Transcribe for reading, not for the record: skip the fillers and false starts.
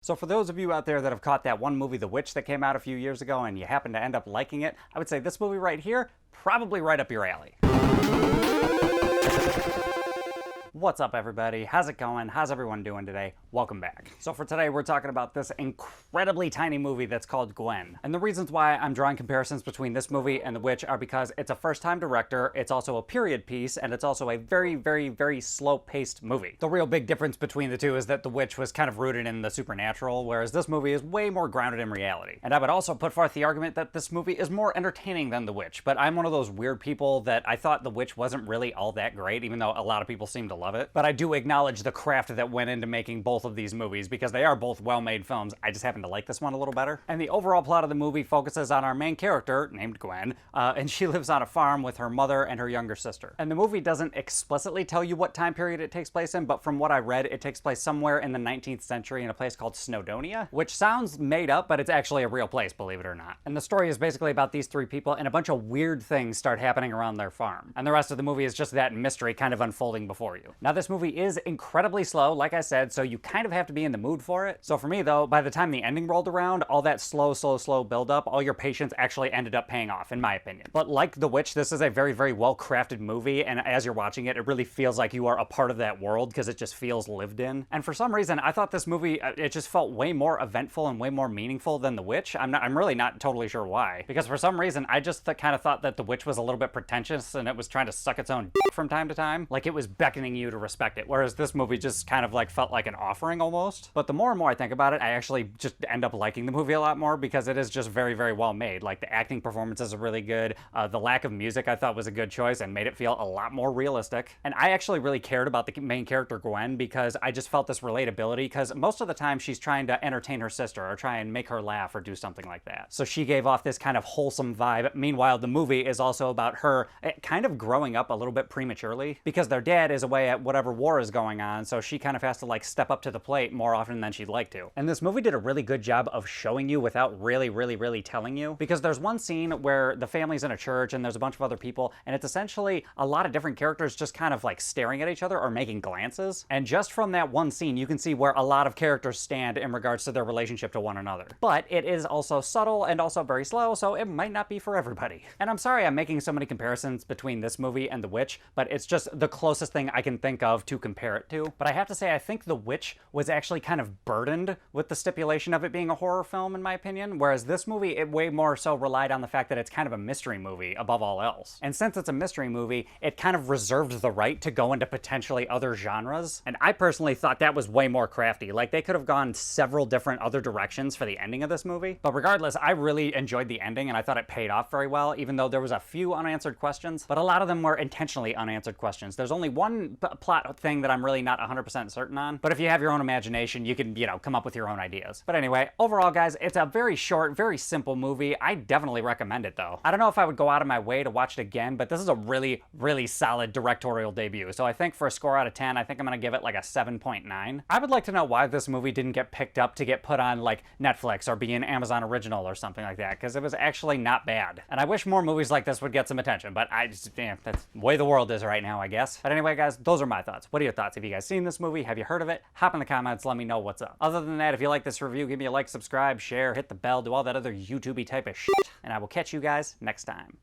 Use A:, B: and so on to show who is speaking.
A: So for those of you out there that have caught that one movie, The Witch, that came out a few years ago and you happen to end up liking it, I would say this movie right here, probably right up your alley. What's up, everybody? How's it going? How's everyone doing today? Welcome back. So for today, we're talking about this incredibly tiny movie that's called Gwen. And the reasons why I'm drawing comparisons between this movie and The Witch are because it's a first-time director, it's also a period piece, and it's also a very, very, very slow-paced movie. The real big difference between the two is that The Witch was kind of rooted in the supernatural, whereas this movie is way more grounded in reality. And I would also put forth the argument that this movie is more entertaining than The Witch, but I'm one of those weird people that I thought The Witch wasn't really all that great, even though a lot of people seem to love it. But I do acknowledge the craft that went into making both of these movies because they are both well-made films. I just happen to like this one a little better. And the overall plot of the movie focuses on our main character, named Gwen, and she lives on a farm with her mother and her younger sister. And the movie doesn't explicitly tell you what time period it takes place in, but from what I read, it takes place somewhere in the 19th century in a place called Snowdonia, which sounds made up, but it's actually a real place, believe it or not. And the story is basically about these three people, and a bunch of weird things start happening around their farm. And the rest of the movie is just that mystery kind of unfolding before you. Now, this movie is incredibly slow, like I said, so you kind of have to be in the mood for it. So for me, though, by the time the ending rolled around, all that slow build-up, all your patience actually ended up paying off, in my opinion. But like The Witch, this is a very, very well-crafted movie, and as you're watching it, it really feels like you are a part of that world because it just feels lived in. And for some reason, I thought this movie, it just felt way more eventful and way more meaningful than The Witch. I'm really not totally sure why, because for some reason, I just kind of thought that The Witch was a little bit pretentious and it was trying to suck its own dick from time to time. Like it was beckoning you to respect it, whereas this movie just kind of like felt like an offering almost. But the more and more I think about it, I actually just end up liking the movie a lot more because it is just very, very well made. Like the acting performances are really good. The lack of music I thought was a good choice and made it feel a lot more realistic. And I actually really cared about the main character Gwen because I just felt this relatability because most of the time she's trying to entertain her sister or try and make her laugh or do something like that. So she gave off this kind of wholesome vibe. Meanwhile, the movie is also about her kind of growing up a little bit prematurely because their dad is away at whatever war is going on, so she kind of has to like step up to the plate more often than she'd like to. And this movie did a really good job of showing you without really telling you, because there's one scene where the family's in a church and there's a bunch of other people, and it's essentially a lot of different characters just kind of like staring at each other or making glances. And just from that one scene, you can see where a lot of characters stand in regards to their relationship to one another. But it is also subtle and also very slow, so it might not be for everybody. And I'm sorry I'm making so many comparisons between this movie and The Witch, but it's just the closest thing I can think of to compare it to. But I have to say, I think The Witch was actually kind of burdened with the stipulation of it being a horror film, in my opinion, whereas this movie, it way more so relied on the fact that it's kind of a mystery movie above all else. And since it's a mystery movie, it kind of reserved the right to go into potentially other genres, and I personally thought that was way more crafty. Like, they could have gone several different other directions for the ending of this movie. But regardless, I really enjoyed the ending, and I thought it paid off very well, even though there was a few unanswered questions, but a lot of them were intentionally unanswered questions. There's only one plot thing that I'm really not 100% certain on, but if you have your own imagination, you can, come up with your own ideas. But anyway, overall, guys, it's a very short, very simple movie. I definitely recommend it, though. I don't know if I would go out of my way to watch it again, but this is a really, really solid directorial debut. So I think for a score out of 10, I think I'm gonna give it like a 7.9. I would like to know why this movie didn't get picked up to get put on like Netflix or be an Amazon original or something like that, because it was actually not bad. And I wish more movies like this would get some attention, but that's the way the world is right now, I guess. But anyway, guys, those are my thoughts. What are your thoughts? Have you guys seen this movie? Have you heard of it? Hop in the comments, let me know what's up. Other than that, if you like this review, give me a like, subscribe, share, hit the bell, do all that other YouTubey type of shit, and I will catch you guys next time.